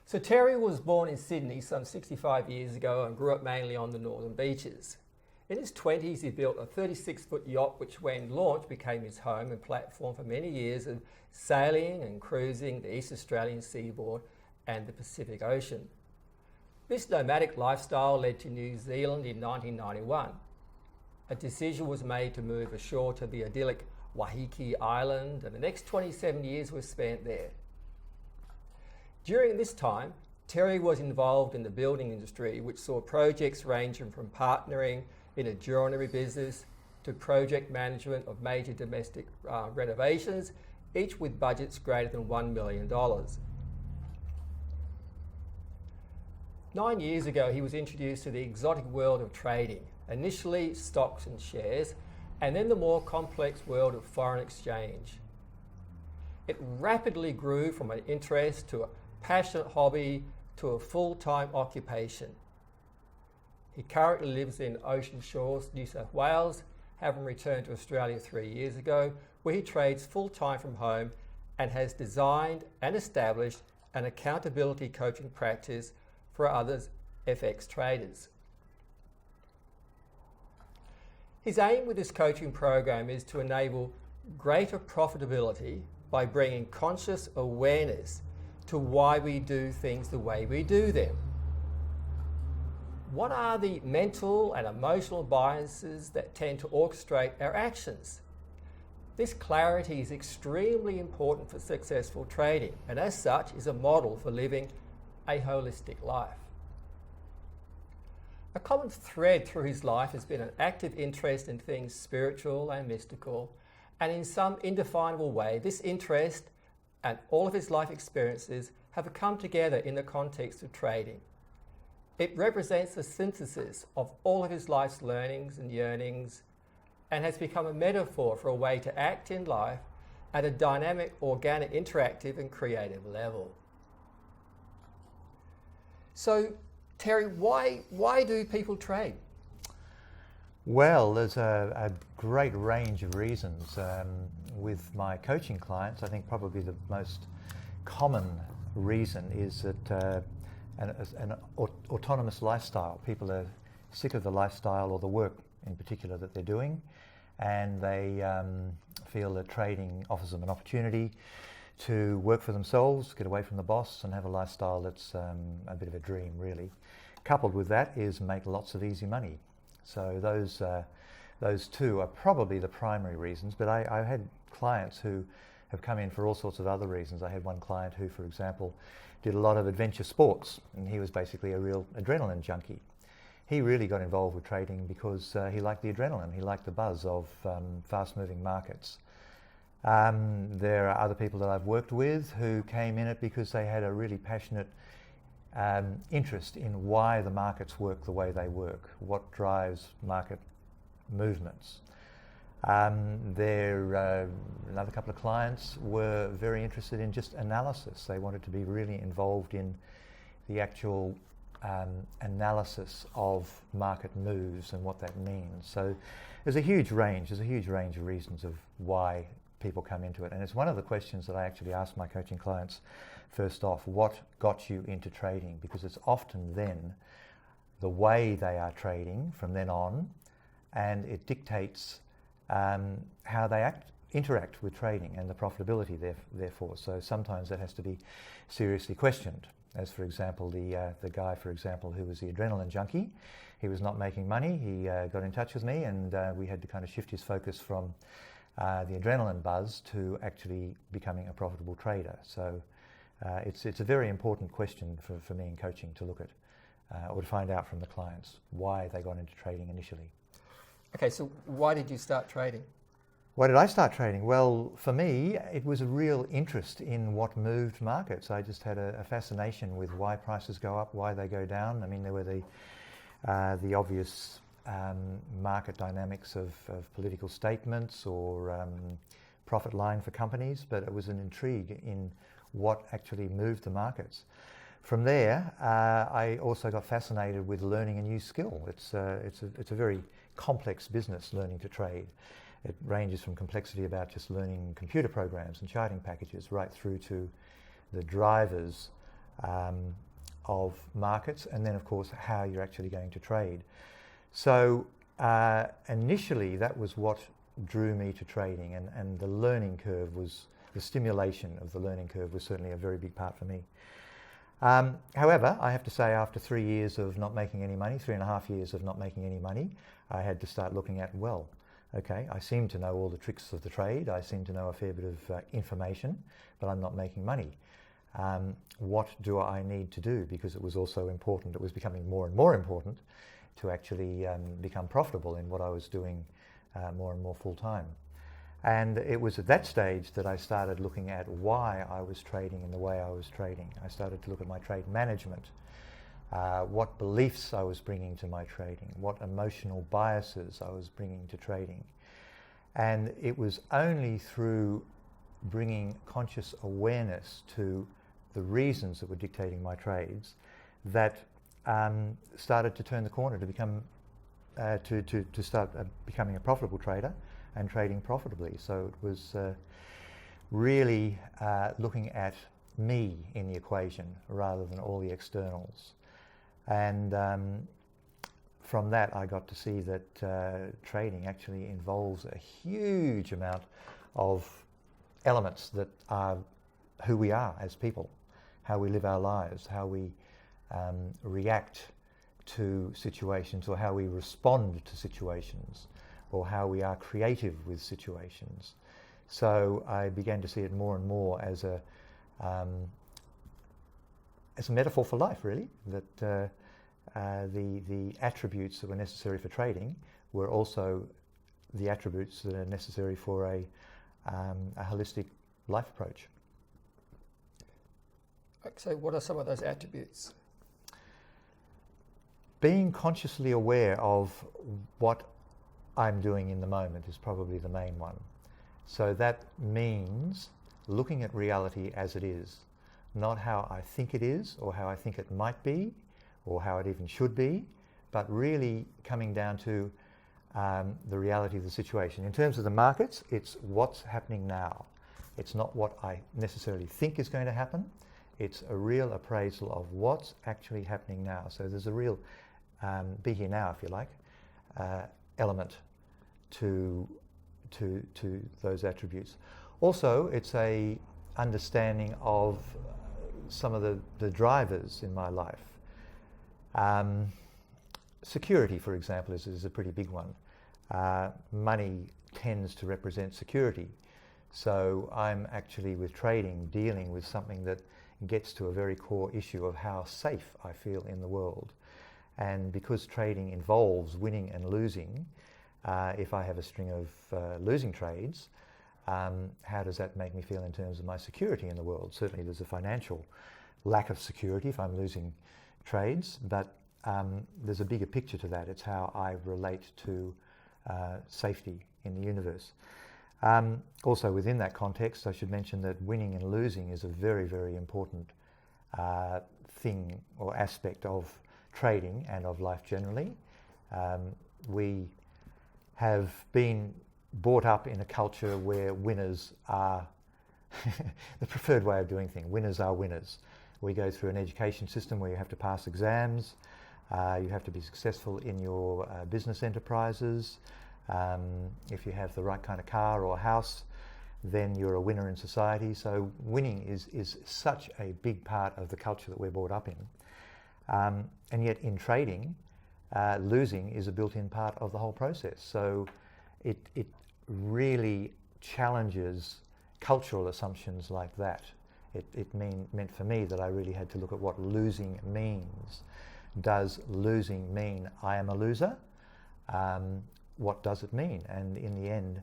So Terry was born in Sydney some 65 years ago and grew up mainly on the northern beaches. In his 20s, he built a 36-foot yacht which, when launched, became his home and platform for many years of sailing and cruising the East Australian Seaboard and the Pacific Ocean. This nomadic lifestyle led to New Zealand in 1991. A decision was made to move ashore to the idyllic Waiheke Island, and the next 27 years were spent there. During this time, Terry was involved in the building industry, which saw projects ranging from partnering in a joinery business to project management of major domestic renovations, each with budgets greater than $1 million. 9 years ago, he was introduced to the exotic world of trading, initially stocks and shares, and then the more complex world of foreign exchange. It rapidly grew from an interest to a passionate hobby to a full-time occupation. He currently lives in Ocean Shores, New South Wales, having returned to Australia 3 years ago, where he trades full-time from home and has designed and established an accountability coaching practice for others FX traders. His aim with this coaching program is to enable greater profitability by bringing conscious awareness to why we do things the way we do them. What are the mental and emotional biases that tend to orchestrate our actions? This clarity is extremely important for successful trading, and as such is a model for living a holistic life. A common thread through his life has been an active interest in things spiritual and mystical, and in some indefinable way, this interest and all of his life experiences have come together in the context of trading. It represents a synthesis of all of his life's learnings and yearnings, and has become a metaphor for a way to act in life at a dynamic, organic, interactive and creative level. So, Terry, why do people trade? Well, there's a great range of reasons. With my coaching clients, I think probably the most common reason is that an autonomous lifestyle. People are sick of the lifestyle or the work in particular that they're doing, and they feel that trading offers them an opportunity to work for themselves, get away from the boss, and have a lifestyle that's a bit of a dream, really. Coupled with that is make lots of easy money. So those two are probably the primary reasons, but I've had clients who have come in for all sorts of other reasons. I had one client who, for example, did a lot of adventure sports, and he was basically a real adrenaline junkie. He really got involved with trading because he liked the adrenaline, he liked the buzz of fast-moving markets. There are other people that I've worked with who came in it because they had a really passionate interest in why the markets work the way they work, what drives market movements. Another couple of clients were very interested in just analysis. They wanted to be really involved in the actual analysis of market moves and what that means. So there's a huge range of reasons of why people come into it. And it's one of the questions that I actually ask my coaching clients first off: what got you into trading? Because it's often then the way they are trading from then on, and it dictates how they interact with trading and the profitability therefore. So sometimes that has to be seriously questioned. As for example, the guy, for example, who was the adrenaline junkie, he was not making money. He got in touch with me, and we had to kind of shift his focus from the adrenaline buzz to actually becoming a profitable trader. So it's a very important question for me in coaching to look at or to find out from the clients why they got into trading initially. Okay, so why did you start trading? Why did I start trading? Well, for me, it was a real interest in what moved markets. I just had a fascination with why prices go up, why they go down. I mean, there were the obvious market dynamics of political statements or profit line for companies, but it was an intrigue in what actually moved the markets. From there, I also got fascinated with learning a new skill. It's a very complex business, learning to trade. It ranges from complexity about just learning computer programs and charting packages right through to the drivers of markets, and then of course how you're actually going to trade. So initially that was what drew me to trading, and the learning curve was, the stimulation of the learning curve was certainly a very big part for me. However, I have to say, after 3 years of not making any money, 3.5 years of not making any money, I had to start looking at, well, okay, I seem to know all the tricks of the trade, I seem to know a fair bit of information, but I'm not making money. What do I need to do? Because it was also important, it was becoming more and more important to actually become profitable in what I was doing more and more full time. And it was at that stage that I started looking at why I was trading in the way I was trading. I started to look at my trade management, what beliefs I was bringing to my trading, what emotional biases I was bringing to trading. And it was only through bringing conscious awareness to the reasons that were dictating my trades that started to turn the corner to become to start becoming a profitable trader and trading profitably. So it was really looking at me in the equation rather than all the externals. And from that I got to see that trading actually involves a huge amount of elements that are who we are as people, how we live our lives, how we react to situations, or how we respond to situations, or how we are creative with situations. So I began to see it more and more as a metaphor for life, really, that the attributes that were necessary for trading were also the attributes that are necessary for a holistic life approach. So what are some of those attributes? Being consciously aware of what I'm doing in the moment is probably the main one. So that means looking at reality as it is, not how I think it is, or how I think it might be, or how it even should be, but really coming down to the reality of the situation. In terms of the markets, it's what's happening now. It's not what I necessarily think is going to happen. It's a real appraisal of what's actually happening now. So there's a real be here now, if you like, element to those attributes. Also, it's a understanding of some of the drivers in my life. Security, for example, is a pretty big one. Money tends to represent security. So I'm actually, with trading, dealing with something that gets to a very core issue of how safe I feel in the world. And because trading involves winning and losing, if I have a string of losing trades, how does that make me feel in terms of my security in the world? Certainly there's a financial lack of security if I'm losing trades, but there's a bigger picture to that. It's how I relate to safety in the universe. Also within that context, I should mention that winning and losing is a very, very important thing or aspect of trading and of life generally. We have been brought up in a culture where winners are the preferred way of doing things. Winners are winners. We go through an education system where you have to pass exams, you have to be successful in your business enterprises. If you have the right kind of car or house, then you're a winner in society. So winning is such a big part of the culture that we're brought up in. And yet in trading, losing is a built-in part of the whole process. So it really challenges cultural assumptions like that. It meant for me that I really had to look at what losing means. Does losing mean I am a loser? What does it mean? And in the end,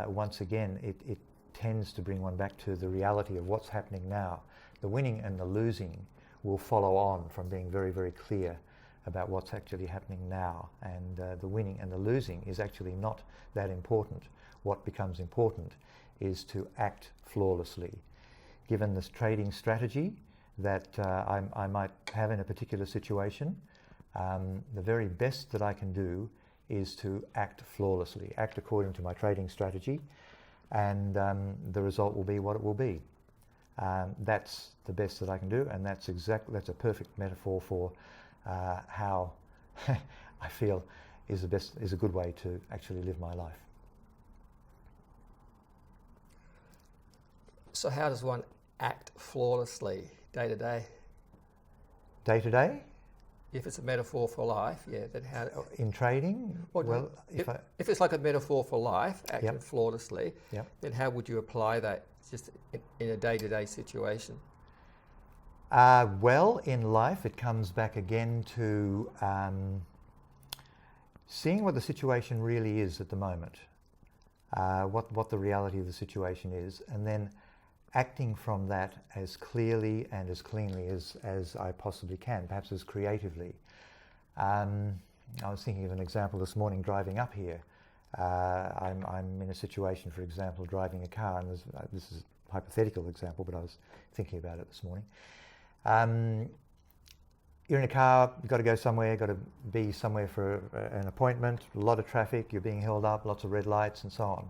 once again, it tends to bring one back to the reality of what's happening now. The winning and the losing will follow on from being very, very clear about what's actually happening now. And the winning and the losing is actually not that important. What becomes important is to act flawlessly. Given this trading strategy that I might have in a particular situation, the very best that I can do is to act flawlessly, act according to my trading strategy, and the result will be what it will be. That's the best that I can do, and that's a perfect metaphor for how I feel is a good way to actually live my life. So how does one act flawlessly day to day? Day to day? If it's a metaphor for life, yeah, then how... In trading? Well, if it's like a metaphor for life, acting flawlessly, then how would you apply that just in a day-to-day situation? Well, in life, it comes back again to seeing what the situation really is at the moment, what the reality of the situation is, and then acting from that as clearly and as cleanly as I possibly can, perhaps as creatively. I was thinking of an example this morning driving up here. I'm in a situation, for example, driving a car, and this is a hypothetical example, but I was thinking about it this morning. You're in a car, you've got to go somewhere, got to be somewhere for an appointment, a lot of traffic, you're being held up, lots of red lights and so on.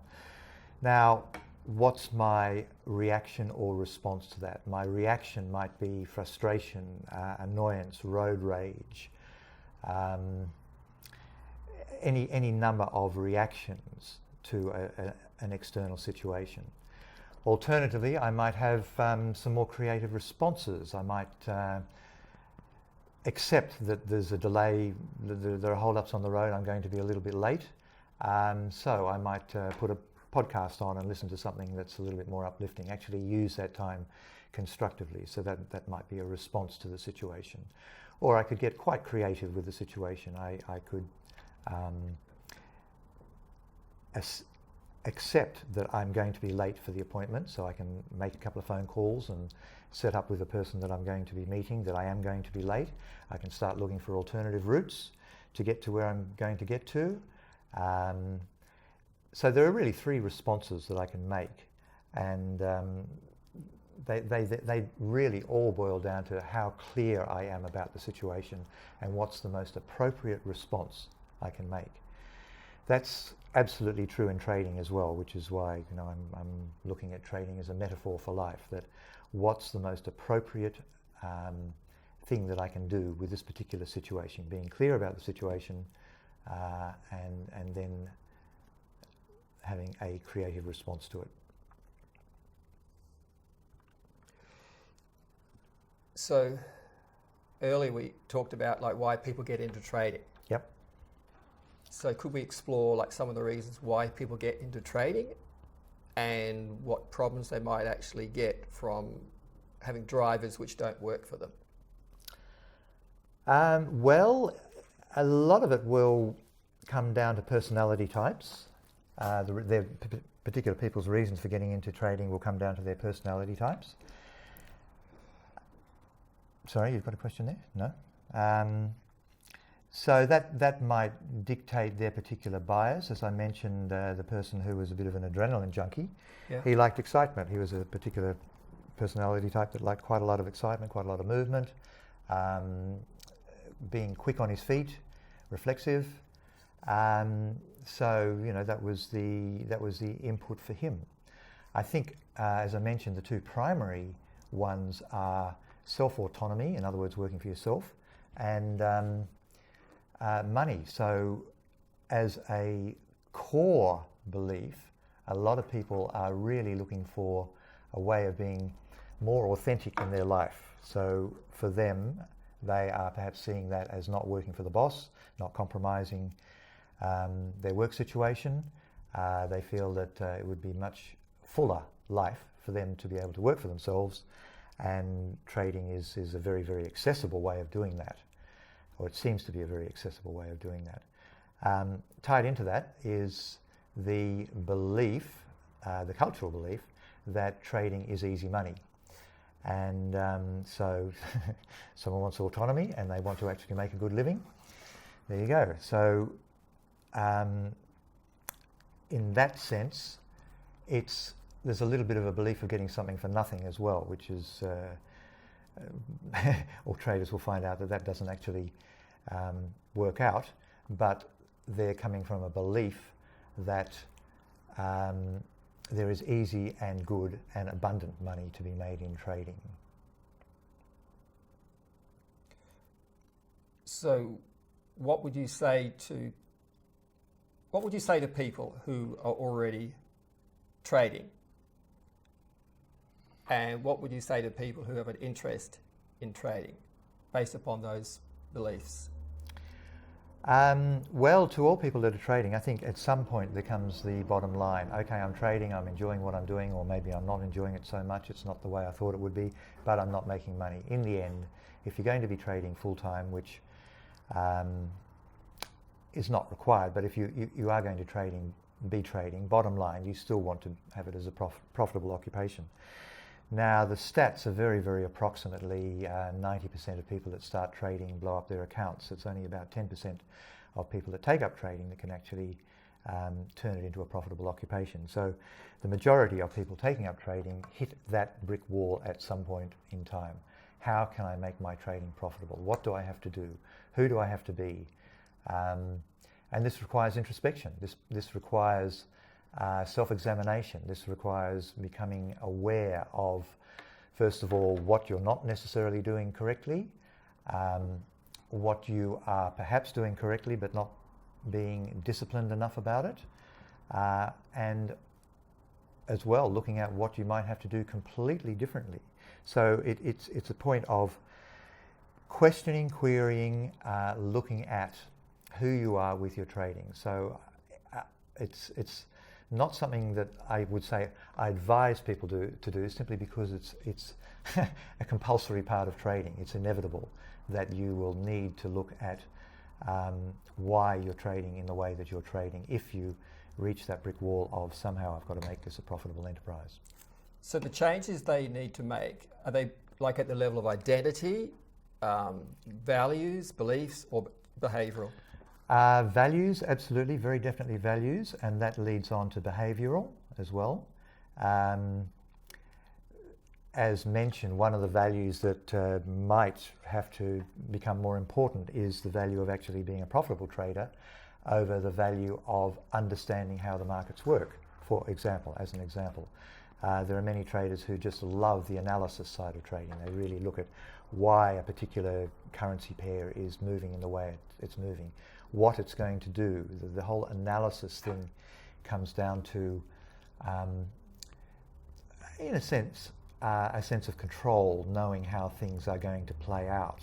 Now, what's my reaction or response to that? My reaction might be frustration, annoyance, road rage, any number of reactions to an external situation. Alternatively, I might have some more creative responses. I might accept that there's a delay, there are hold-ups on the road, I'm going to be a little bit late. So I might put a podcast on and listen to something that's a little bit more uplifting, actually use that time constructively. So that might be a response to the situation. Or I could get quite creative with the situation. I could accept that I'm going to be late for the appointment, so I can make a couple of phone calls and set up with the person that I'm going to be meeting that I am going to be late. I can start looking for alternative routes to get to where I'm going to get to. So there are really three responses that I can make, and they really all boil down to how clear I am about the situation and what's the most appropriate response I can make. That's absolutely true in trading as well, which is why I'm looking at trading as a metaphor for life, that what's the most appropriate thing that I can do with this particular situation, being clear about the situation and then having a creative response to it. So earlier we talked about like why people get into trading. Yep. So could we explore like some of the reasons why people get into trading and what problems they might actually get from having drivers which don't work for them? Well, a lot of it will come down to personality types. Their particular people's reasons for getting into trading will come down to their personality types. Sorry, you've got a question there? No? So that might dictate their particular bias. As I mentioned, the person who was a bit of an adrenaline junkie, he liked excitement. He was a particular personality type that liked quite a lot of excitement, quite a lot of movement, being quick on his feet, reflexive. So that was the input for him. I think, as I mentioned, the two primary ones are self-autonomy, in other words, working for yourself, and money. So as a core belief, a lot of people are really looking for a way of being more authentic in their life. So for them, they are perhaps seeing that as not working for the boss, not compromising their work situation. They feel that it would be much fuller life for them to be able to work for themselves, and trading is a very, very accessible way of doing that, or it seems to be a very accessible way of doing that. Tied into that is the belief, the cultural belief, that trading is easy money. And so someone wants autonomy and they want to actually make a good living. There you go. So in that sense, there's a little bit of a belief of getting something for nothing as well, which is, or traders will find out that doesn't actually work out, but they're coming from a belief that there is easy and good and abundant money to be made in trading. So what would you say to people who are already trading? And what would you say to people who have an interest in trading based upon those beliefs? Well, to all people that are trading, I think at some point there comes the bottom line. Okay, I'm trading, I'm enjoying what I'm doing, or maybe I'm not enjoying it so much, it's not the way I thought it would be, but I'm not making money. In the end, if you're going to be trading full-time, which is not required, but if you are going to be trading, bottom line, you still want to have it as a profitable occupation. Now, the stats are very, very approximately 90% of people that start trading blow up their accounts. It's only about 10% of people that take up trading that can actually turn it into a profitable occupation. So the majority of people taking up trading hit that brick wall at some point in time. How can I make my trading profitable? What do I have to do? Who do I have to be? And this requires introspection. This requires self-examination. This requires becoming aware of, first of all, what you're not necessarily doing correctly, what you are perhaps doing correctly but not being disciplined enough about it, and as well looking at what you might have to do completely differently. So it's a point of questioning, querying, looking at who you are with your trading. So it's not something that I would say I advise people to do simply because it's a compulsory part of trading. It's inevitable that you will need to look at why you're trading in the way that you're trading if you reach that brick wall of somehow I've got to make this a profitable enterprise. So the changes they need to make, are they like at the level of identity, values, beliefs, or behavioural? Values, absolutely, very definitely values, and that leads on to behavioural as well. As mentioned, one of the values that might have to become more important is the value of actually being a profitable trader over the value of understanding how the markets work, for example, as an example. There are many traders who just love the analysis side of trading. They really look at why a particular currency pair is moving in the way it's moving, what it's going to do. The whole analysis thing comes down to, in a sense of control, knowing how things are going to play out.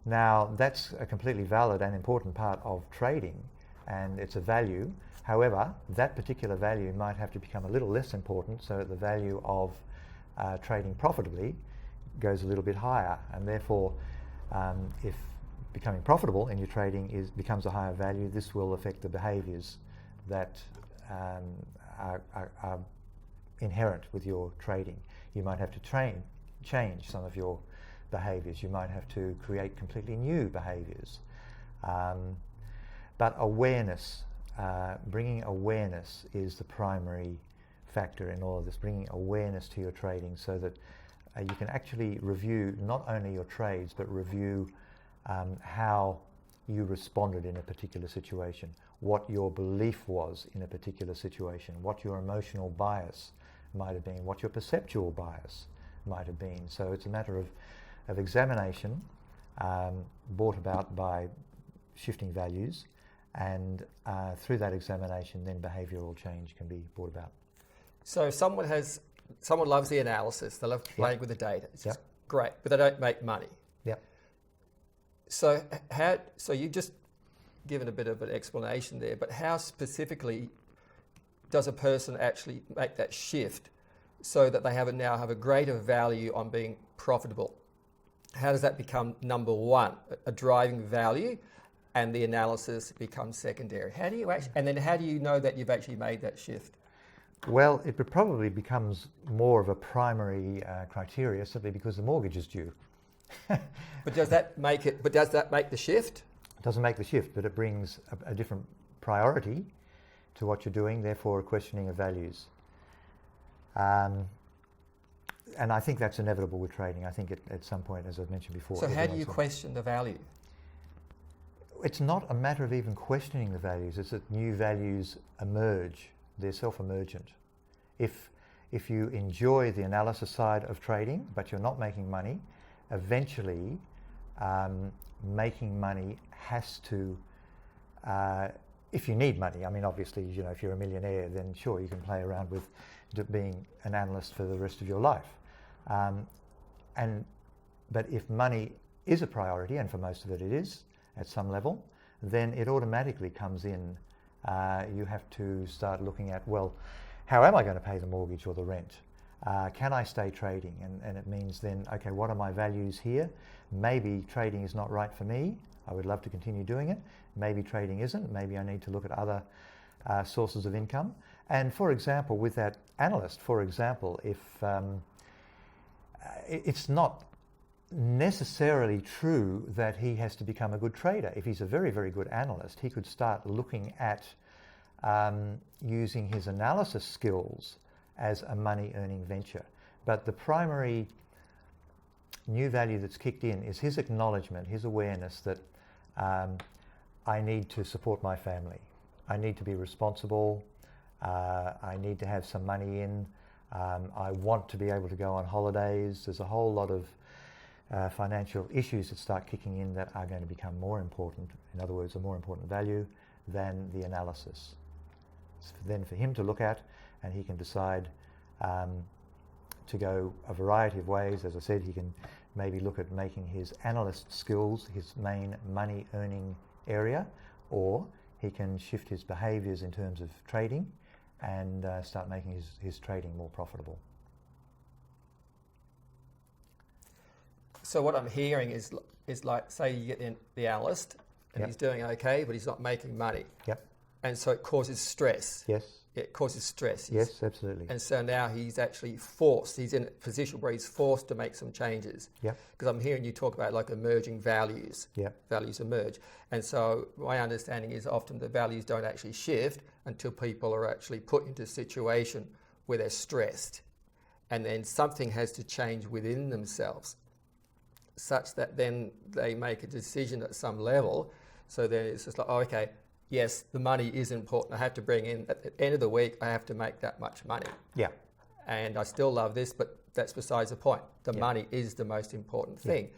Now, that's a completely valid and important part of trading, and it's a value. However, that particular value might have to become a little less important so that the value of trading profitably goes a little bit higher, and therefore if becoming profitable in your trading becomes a higher value, this will affect the behaviours that are inherent with your trading. You might have to change some of your behaviours. You might have to create completely new behaviours. But awareness, bringing awareness is the primary factor in all of this, bringing awareness to your trading so that you can actually review not only your trades but review how you responded in a particular situation, what your belief was in a particular situation, what your emotional bias might have been, what your perceptual bias might have been. So it's a matter of examination brought about by shifting values, and through that examination then behavioural change can be brought about. So someone loves the analysis, they love playing with the data, it's just great, but they don't make money. Yep. So you've just given a bit of an explanation there, but how specifically does a person actually make that shift so that they now have a greater value on being profitable? How does that become number one, a driving value, and the analysis becomes secondary? How do you know that you've actually made that shift? Well, it probably becomes more of a primary criteria simply because the mortgage is due. But does that make the shift? It doesn't make the shift, but it brings a different priority to what you're doing, therefore a questioning of values. And I think that's inevitable with trading. I think at some point, as I've mentioned before. So how do you question the value? It's not a matter of even questioning the values, it's that new values emerge. They're self-emergent. if you enjoy the analysis side of trading, but you're not making money, eventually making money has to, if you need money, I mean, obviously, you know, if you're a millionaire, then sure, you can play around with being an analyst for the rest of your life. But if money is a priority, and for most of it is at some level, then it automatically comes in. You have to start looking at, well, how am I going to pay the mortgage or the rent? Can I stay trading? And it means then, okay, what are my values here? Maybe trading is not right for me. I would love to continue doing it. Maybe trading isn't. Maybe I need to look at other sources of income. And for example, with that analyst, for example, if it's not necessarily true that he has to become a good trader. If he's a very, very good analyst, he could start looking at using his analysis skills as a money-earning venture. But the primary new value that's kicked in is his acknowledgement, his awareness that I need to support my family. I need to be responsible. I need to have some money in. I want to be able to go on holidays. There's a whole lot of financial issues that start kicking in that are going to become more important. In other words, a more important value than the analysis. It's then for him to look at, and he can decide to go a variety of ways. As I said, he can maybe look at making his analyst skills his main money earning area, or he can shift his behaviours in terms of trading and start making his trading more profitable. So what I'm hearing is like, say you get the analyst and Yep. he's doing okay, but he's not making money. Yep. And so it causes stress. Yes. It causes stress. Yes, absolutely. And so now he's actually forced, he's in a position where he's forced to make some changes. Yep. Because I'm hearing you talk about like emerging values. Yep. Values emerge. And so my understanding is often the values don't actually shift until people are actually put into a situation where they're stressed. And then something has to change within themselves, such that then they make a decision at some level. So then it's just like, oh, okay, yes, the money is important. I have to bring in, at the end of the week, I have to make that much money. Yeah. And I still love this, but that's besides the point. The money is the most important thing.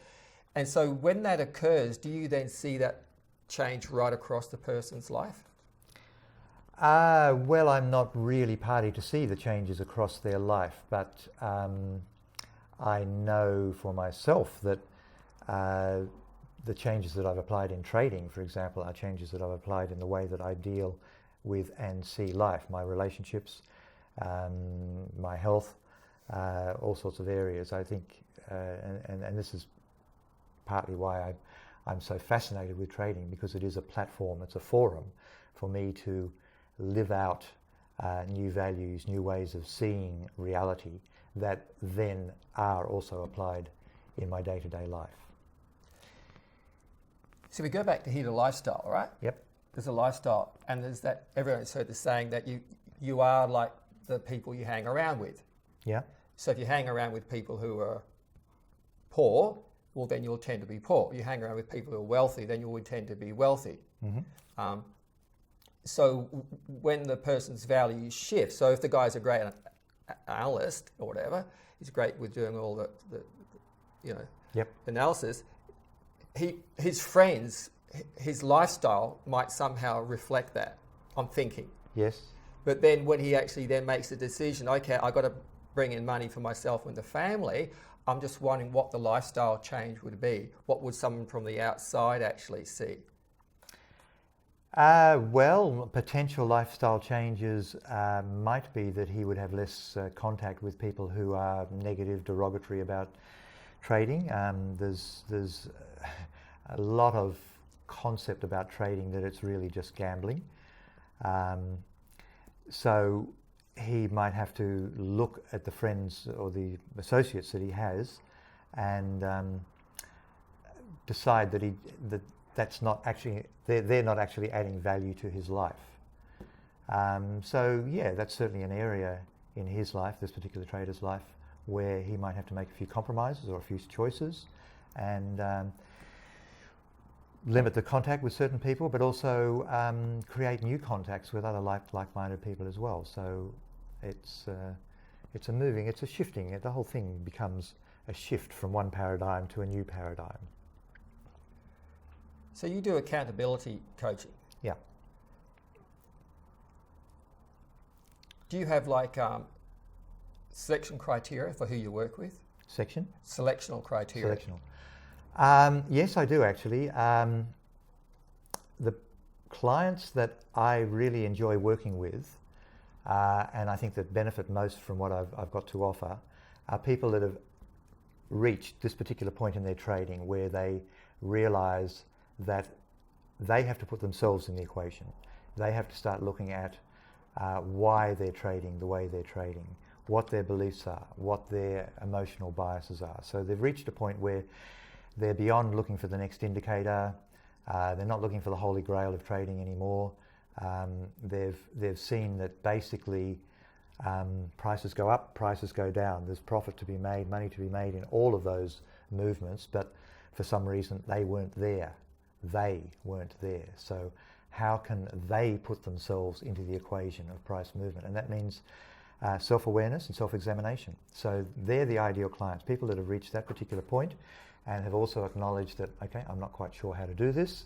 And so when that occurs, do you then see that change right across the person's life? Well, I'm not really party to see the changes across their life, but I know for myself that the changes that I've applied in trading, for example, are changes that I've applied in the way that I deal with and see life, my relationships, my health, all sorts of areas. I think, and this is partly why I'm so fascinated with trading, because it is a platform, it's a forum for me to live out new values, new ways of seeing reality that then are also applied in my day-to-day life. So we go back to here to lifestyle, right? Yep. There's a lifestyle, and there's that, everyone's heard the saying that you are like the people you hang around with. Yeah. So if you hang around with people who are poor, well, then you'll tend to be poor. You hang around with people who are wealthy, then you would tend to be wealthy. Mm-hmm. So when the person's values shift, so if the guy's a great analyst or whatever, he's great with doing all the Yep. analysis, his friends, his lifestyle might somehow reflect that, I'm thinking. Yes. But then when he actually then makes the decision, okay, I've got to bring in money for myself and the family, I'm just wondering what the lifestyle change would be. What would someone from the outside actually see? Well, potential lifestyle changes might be that he would have less contact with people who are negative, derogatory about trading. There's a lot of concept about trading that it's really just gambling. So he might have to look at the friends or the associates that he has and decide that that's not actually, they're not actually adding value to his life. So yeah, that's certainly an area in his life, this particular trader's life, where he might have to make a few compromises or a few choices and limit the contact with certain people, but also create new contacts with other like-minded people as well. So It's a moving, it's a shifting. The whole thing becomes a shift from one paradigm to a new paradigm. So you do accountability coaching. Yeah. Do you have like selection criteria for who you work with? Section? Selectional criteria. Selectional. Yes, I do actually. The clients that I really enjoy working with, and I think that benefit most from what I've got to offer, are people that have reached this particular point in their trading where they realize that they have to put themselves in the equation. They have to start looking at why they're trading the way they're trading, what their beliefs are, what their emotional biases are. So they've reached a point where they're beyond looking for the next indicator. They're not looking for the holy grail of trading anymore. They've seen that basically prices go up, prices go down. There's profit to be made, money to be made in all of those movements, but for some reason they weren't there. They weren't there. So how can they put themselves into the equation of price movement? And that means self-awareness and self-examination. So they're the ideal clients, people that have reached that particular point and have also acknowledged that, okay, I'm not quite sure how to do this.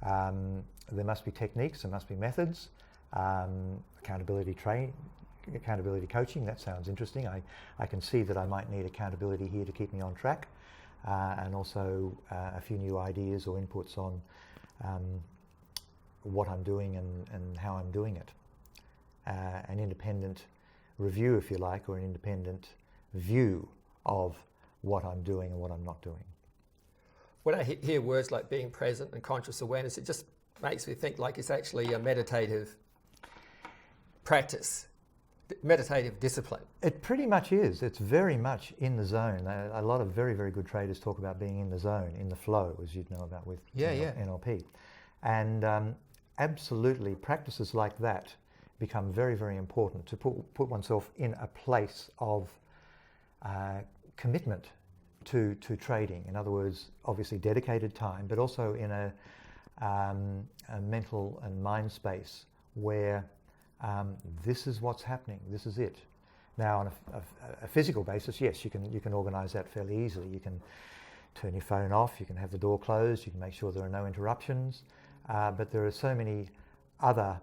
There must be techniques, there must be methods, accountability coaching, that sounds interesting. I can see that I might need accountability here to keep me on track, and also a few new ideas or inputs on what I'm doing and how I'm doing it. An independent review, if you like, or an independent view of what I'm doing and what I'm not doing. When I hear words like being present and conscious awareness, it just makes me think like it's actually a meditative practice, meditative discipline. It pretty much is. It's very much in the zone. A lot of very, very good traders talk about being in the zone, in the flow, as you'd know about with NLP. And absolutely, practices like that become very, very important to put oneself in a place of commitment to trading. In other words, obviously dedicated time, but also in a mental and mind space where this is what's happening, this is it. Now, on a physical basis, yes, you can organise that fairly easily. You can turn your phone off, you can have the door closed, you can make sure there are no interruptions, but there are so many other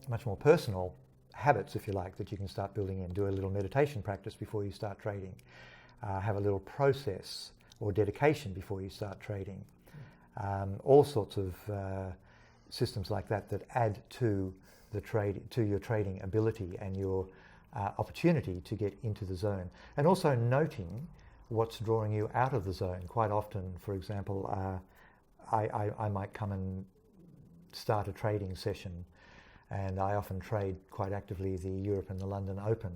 much more personal habits, if you like, that you can start building in. Do a little meditation practice before you start trading. Have a little process or dedication before you start trading. All sorts of systems like that add to your trading ability and your opportunity to get into the zone. And also noting what's drawing you out of the zone. Quite often, for example, I might come and start a trading session, and I often trade quite actively the Europe and the London Open.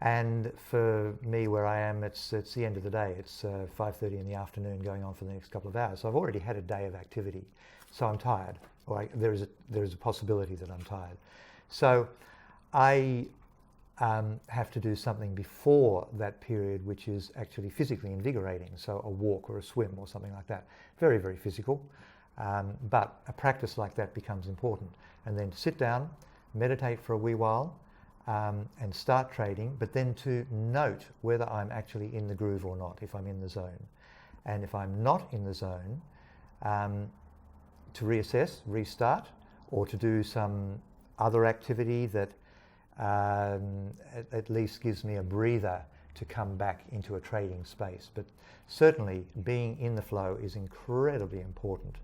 And for me, where I am, it's the end of the day. It's 5:30 in the afternoon, going on for the next couple of hours. So I've already had a day of activity, so I'm tired. Or there is a possibility that I'm tired. So I have to do something before that period, which is actually physically invigorating. So a walk or a swim or something like that. Very, very physical. But a practice like that becomes important. And then to sit down, meditate for a wee while, and start trading, but then to note whether I'm actually in the groove or not, if I'm in the zone. And if I'm not in the zone, to reassess, restart, or to do some other activity that at least gives me a breather to come back into a trading space. But certainly being in the flow is incredibly important.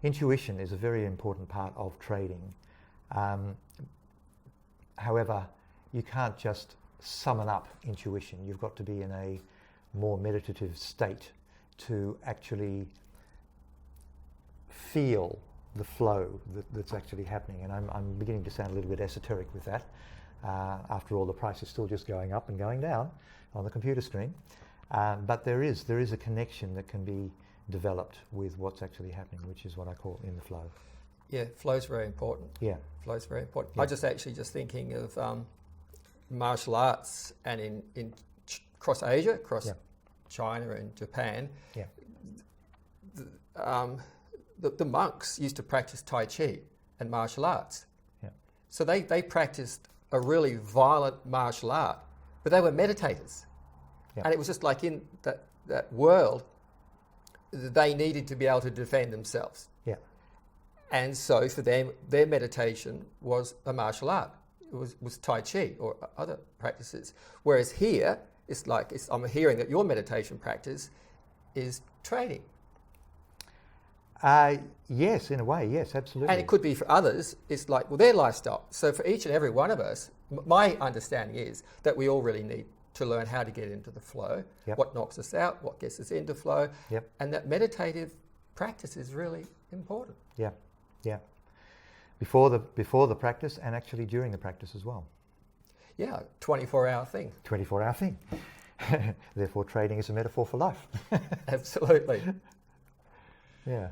Intuition is a very important part of trading. However, you can't just summon up intuition. You've got to be in a more meditative state to actually feel the flow that's actually happening. And I'm beginning to sound a little bit esoteric with that. After all, the price is still just going up and going down on the computer screen. But there is a connection that can be developed with what's actually happening, which is what I call in the flow. Yeah, flow's very important. Yeah. Flow's very important. Yeah. I just thinking of martial arts and in across Asia, across China and Japan. Yeah. The monks used to practice Tai Chi and martial arts. Yeah. So they practiced a really violent martial art, but they were meditators. Yeah. And it was just like in that world, they needed to be able to defend themselves. Yeah. And so for them, their meditation was a martial art. It was Tai Chi or other practices. Whereas here, I'm hearing that your meditation practice is trading. Yes, in a way, yes, absolutely. And it could be for others, it's like, well, their lifestyle. So for each and every one of us, my understanding is that we all really need to learn how to get into the flow, Yep. what knocks us out, what gets us into flow, Yep. and that meditative practice is really important. Yeah, yeah. Before the practice and actually during the practice as well. Yeah, 24-hour thing. 24-hour thing. Therefore, trading is a metaphor for life. Absolutely. Yeah.